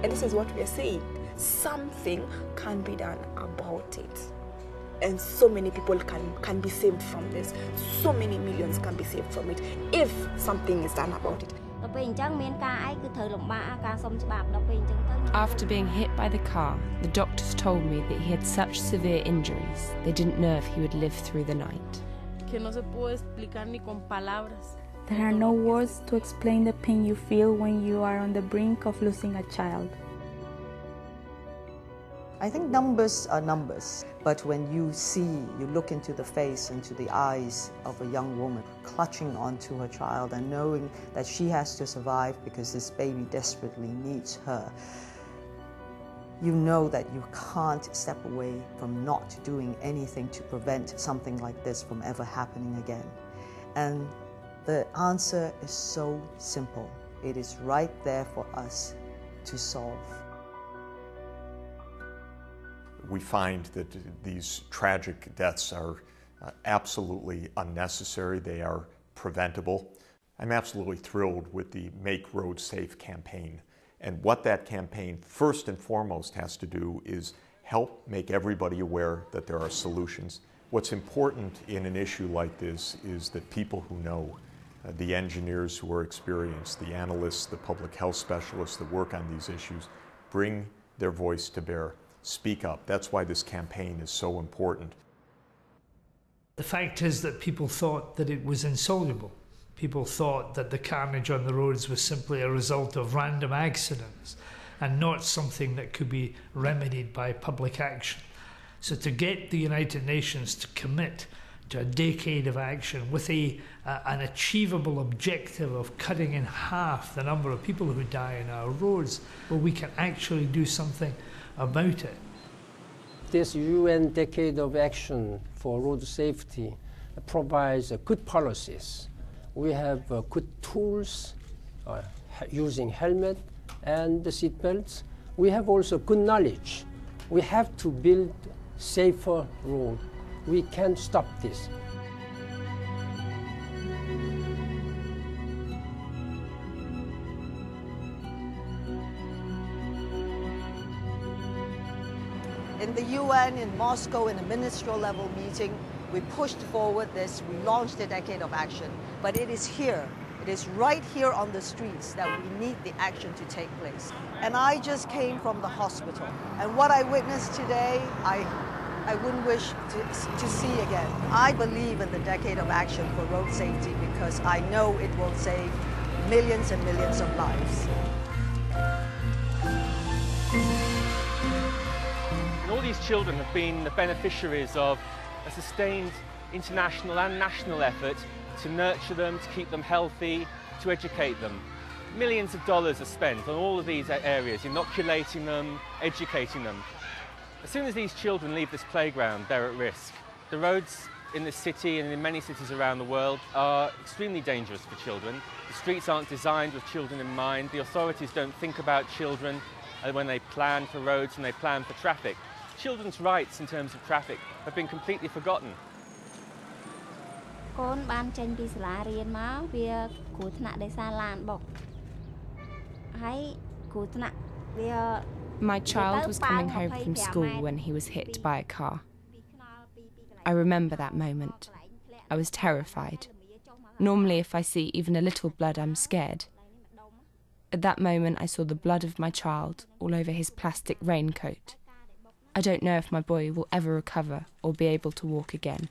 And this is what we are saying. Something can be done about it. And so many people can be saved from this. So many millions can be saved from it if something is done about it. After being hit by the car, the doctors told me that he had such severe injuries, they didn't know if he would live through the night. There are no words to explain the pain you feel when you are on the brink of losing a child. I think numbers are numbers, but when you look into the face, into the eyes of a young woman clutching onto her child and knowing that she has to survive because this baby desperately needs her, you know that you can't step away from not doing anything to prevent something like this from ever happening again. And the answer is so simple. It is right there for us to solve. We find that these tragic deaths are absolutely unnecessary. They are preventable. I'm absolutely thrilled with the Make Roads Safe campaign. And what that campaign first and foremost has to do is help make everybody aware that there are solutions. What's important in an issue like this is that people who know, the engineers who are experienced, the analysts, the public health specialists that work on these issues, bring their voice to bear. Speak up. That's why this campaign is so important. The fact is that people thought that it was insoluble. People thought that the carnage on the roads was simply a result of random accidents and not something that could be remedied by public action. So to get the United Nations to commit to a decade of action with an achievable objective of cutting in half the number of people who die on our roads, well, we can actually do something about it. This UN Decade of Action for Road Safety provides good policies. We have good tools, using helmet and the seat belts. We have also good knowledge. We have to build safer roads. We can't stop this. In the UN, in Moscow, in a ministerial level meeting, we pushed forward this, we launched a decade of action, but it is here. It is right here on the streets that we need the action to take place. And I just came from the hospital, and what I witnessed today, I wouldn't wish to see again. I believe in the decade of action for road safety because I know it will save millions and millions of lives. And all these children have been the beneficiaries of a sustained international and national effort to nurture them, to keep them healthy, to educate them. Millions of dollars are spent on all of these areas, inoculating them, educating them. As soon as these children leave this playground, they're at risk. The roads in this city and in many cities around the world are extremely dangerous for children. The streets aren't designed with children in mind. The authorities don't think about children when they plan for roads and they plan for traffic. Children's rights in terms of traffic have been completely forgotten. My child was coming home from school when he was hit by a car. I remember that moment. I was terrified. Normally, if I see even a little blood, I'm scared. At that moment, I saw the blood of my child all over his plastic raincoat. I don't know if my boy will ever recover or be able to walk again.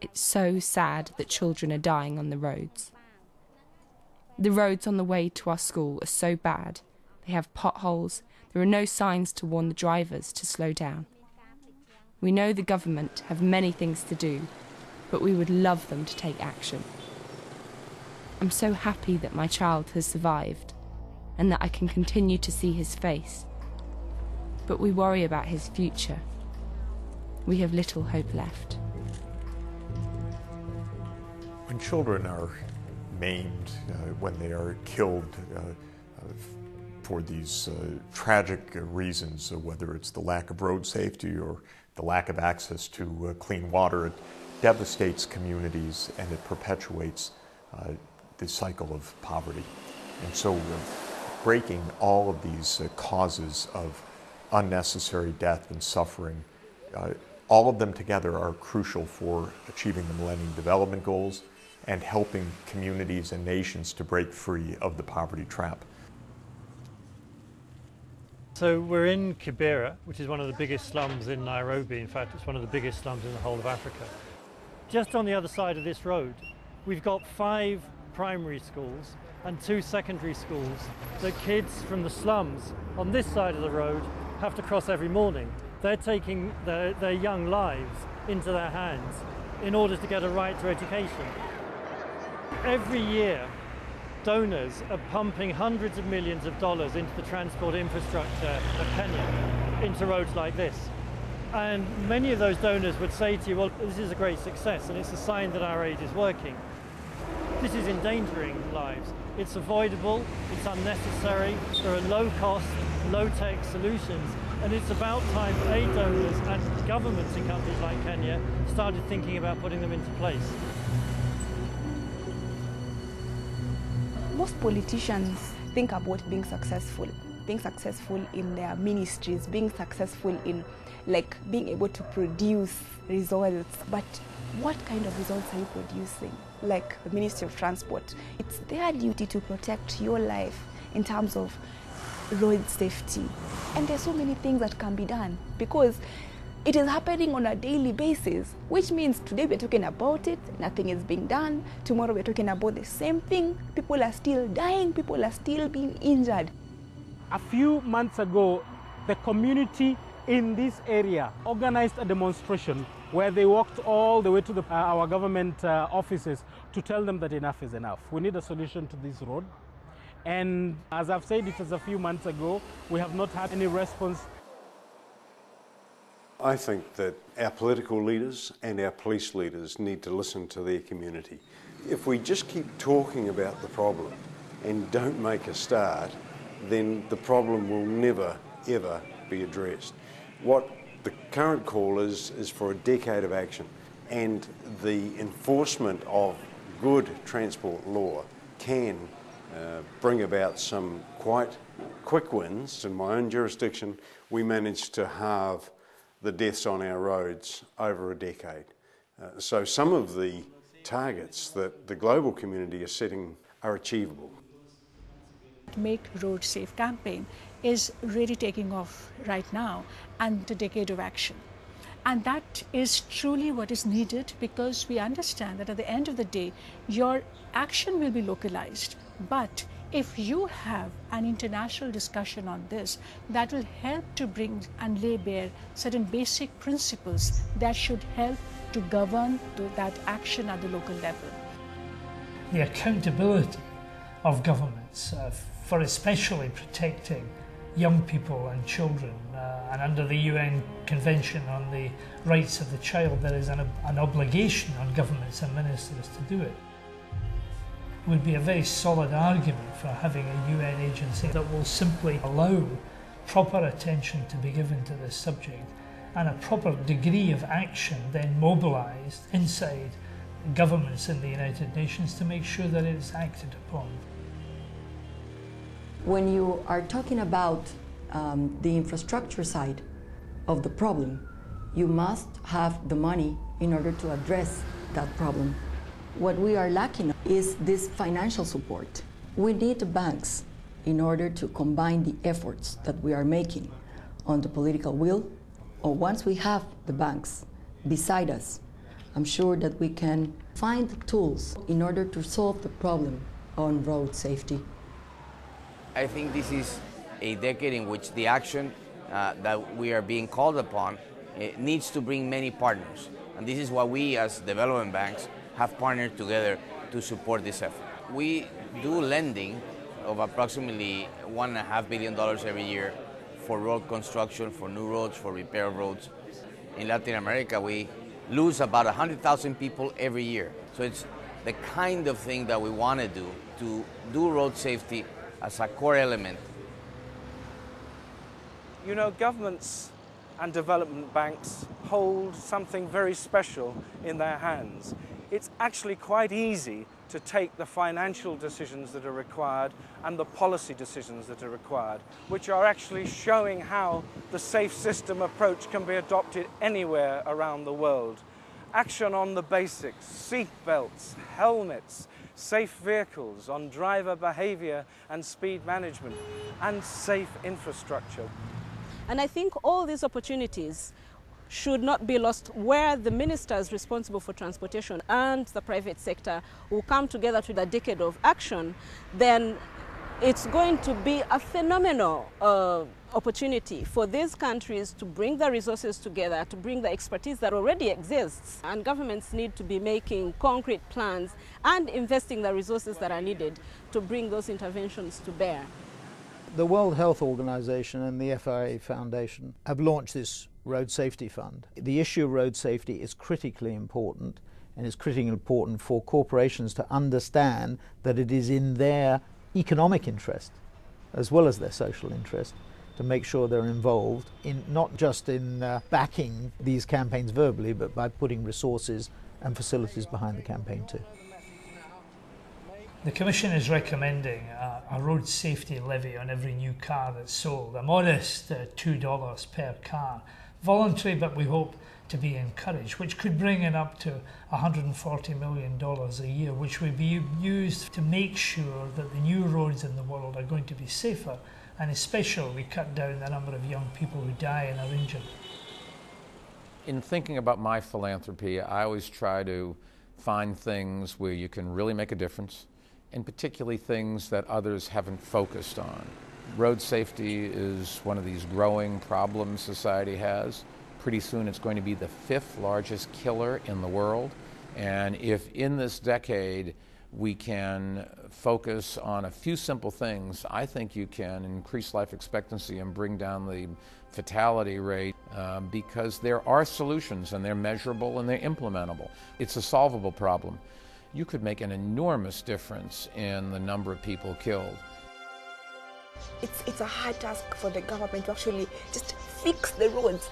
It's so sad that children are dying on the roads. The roads on the way to our school are so bad. They have potholes. There are no signs to warn the drivers to slow down. We know the government have many things to do, but we would love them to take action. I'm so happy that my child has survived and that I can continue to see his face. But we worry about his future. We have little hope left. When children are maimed, when they are killed for these tragic reasons, whether it's the lack of road safety or the lack of access to clean water, it devastates communities and it perpetuates the cycle of poverty. And so breaking all of these causes of unnecessary death and suffering, all of them together are crucial for achieving the Millennium Development Goals and helping communities and nations to break free of the poverty trap. So we're in Kibera, which is one of the biggest slums in Nairobi. In fact, it's one of the biggest slums in the whole of Africa. Just on the other side of this road, we've got 5 primary schools and 2 secondary schools that kids from the slums on this side of the road have to cross every morning. They're taking their young lives into their hands in order to get a right to education. Every year, donors are pumping hundreds of millions of dollars into the transport infrastructure of Kenya, into roads like this. And many of those donors would say to you, well, this is a great success and it's a sign that our aid is working. This is endangering lives. It's avoidable, it's unnecessary, there are low-cost, low-tech solutions, and it's about time aid donors and governments in countries like Kenya started thinking about putting them into place. Most politicians think about being successful in their ministries, being successful in being able to produce results. But what kind of results are you producing? Like the Ministry of Transport, it's their duty to protect your life in terms of road safety. And there's so many things that can be done because it is happening on a daily basis, which means today we're talking about it, nothing is being done. Tomorrow we're talking about the same thing. People are still dying, people are still being injured. A few months ago, the community in this area organized a demonstration where they walked all the way to our government offices to tell them that enough is enough. We need a solution to this road. And as I've said, it was a few months ago. We have not had any response. I think that our political leaders and our police leaders need to listen to their community. If we just keep talking about the problem and don't make a start, then the problem will never, ever be addressed. What the current call is for a decade of action, and the enforcement of good transport law can bring about some quite quick wins. In my own jurisdiction, we managed to halve the deaths on our roads over a decade. So some of the targets that the global community is setting are achievable. Make Road Safe campaign is really taking off right now, and a decade of action. And that is truly what is needed, because we understand that at the end of the day, your action will be localized. But if you have an international discussion on this, that will help to bring and lay bare certain basic principles that should help to govern that action at the local level. The accountability of governments for especially protecting young people and children, and under the UN Convention on the Rights of the Child, there is an obligation on governments and ministers to do it. Would be a very solid argument for having a UN agency that will simply allow proper attention to be given to this subject and a proper degree of action then mobilised inside governments in the United Nations to make sure that it is acted upon. When you are talking about the infrastructure side of the problem, you must have the money in order to address that problem. What we are lacking is this financial support. We need banks in order to combine the efforts that we are making on the political will. Or once we have the banks beside us, I'm sure that we can find the tools in order to solve the problem on road safety. I think this is a decade in which the action that we are being called upon needs to bring many partners. And this is why we as development banks have partnered together to support this effort. We do lending of approximately $1.5 billion every year for road construction, for new roads, for repair of roads. In Latin America, we lose about 100,000 people every year. So it's the kind of thing that we want to do road safety as a core element. You know, governments and development banks hold something very special in their hands. It's actually quite easy to take the financial decisions that are required and the policy decisions that are required, which are actually showing how the safe system approach can be adopted anywhere around the world. Action on the basics, seat belts, helmets, safe vehicles, on driver behaviour and speed management, and safe infrastructure. And I think all these opportunities should not be lost, where the ministers responsible for transportation and the private sector will come together to the decade of action. Then it's going to be a phenomenal opportunity for these countries to bring the resources together, to bring the expertise that already exists. And governments need to be making concrete plans and investing the resources that are needed to bring those interventions to bear. The World Health Organization and the FIA Foundation have launched this Road Safety Fund. The issue of road safety is critically important, and it's critically important for corporations to understand that it is in their economic interest as well as their social interest to make sure they're involved in not just in backing these campaigns verbally, but by putting resources and facilities behind the campaign too. The Commission is recommending a road safety levy on every new car that's sold, a modest $2 per car. Voluntary, but we hope to be encouraged, which could bring in up to $140 million a year, which will be used to make sure that the new roads in the world are going to be safer, and especially cut down the number of young people who die and are injured. In thinking about my philanthropy, I always try to find things where you can really make a difference, and particularly things that others haven't focused on. Road safety is one of these growing problems society has. Pretty soon it's going to be the 5th largest killer in the world. And if in this decade we can focus on a few simple things, I think you can increase life expectancy and bring down the fatality rate because there are solutions and they're measurable and they're implementable. It's a solvable problem. You could make an enormous difference in the number of people killed. It's a hard task for the government to actually just fix the roads,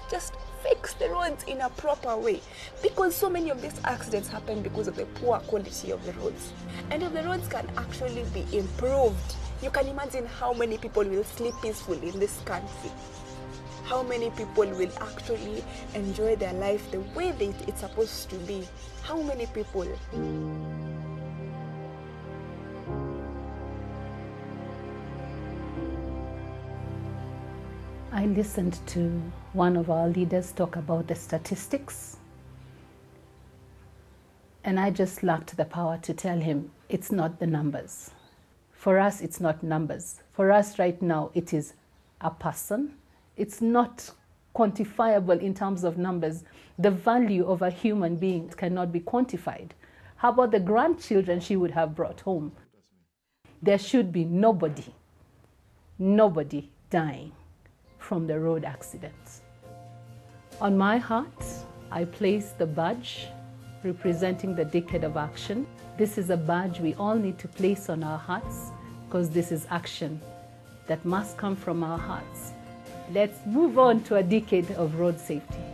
in a proper way, because so many of these accidents happen because of the poor quality of the roads. And if the roads can actually be improved, you can imagine how many people will sleep peacefully in this country. How many people will actually enjoy their life the way that it's supposed to be. How many people? I listened to one of our leaders talk about the statistics, and I just lacked the power to tell him it's not the numbers. For us, it's not numbers. For us right now, it is a person. It's not quantifiable in terms of numbers. The value of a human being cannot be quantified. How about the grandchildren she would have brought home? There should be nobody dying from the road accidents. On my heart, I place the badge representing the decade of action. This is a badge we all need to place on our hearts because this is action that must come from our hearts. Let's move on to a decade of road safety.